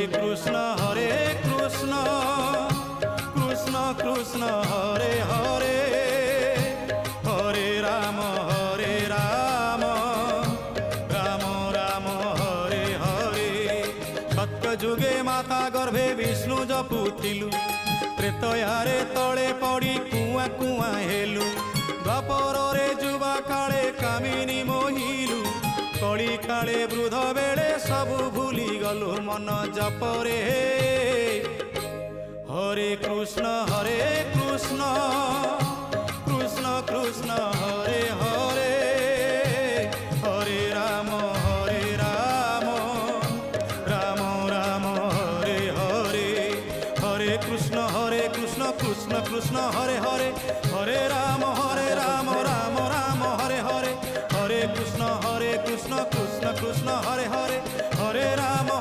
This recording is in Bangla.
কৃষ্ণ কৃষ্ণ কৃষ্ণ হরে হরে হরে রাম রাম রাম হরে হরে। সত্য যুগে মাতা গর্ভে বিষ্ণু জপুଥିଲୁ, ତ୍ରେତୟାରେ ତଳେ ପଡ଼ି କୁଆଁ କୁଆଁ ହେଲୁ, ଦ୍ୱାପରରେ ଯୁବା କାଳେ କାମିନୀ ମୋହିଲୁ, କଳି କାଳେ ବୃଦ୍ଧ ବେଳେ ସବୁ ଭୁଲି ଗଲୁ ମନ ଜପରେ। হরে কৃষ্ণ কৃষ্ণ কৃষ্ণ হরে হরে হরে রাম রাম রাম হরে হরে। হরে কৃষ্ণ কৃষ্ণ কৃষ্ণ হরে হরে হরে রাম রাম রাম হরে হরে। হরে কৃষ্ণ কৃষ্ণ কৃষ্ণ হরে হরে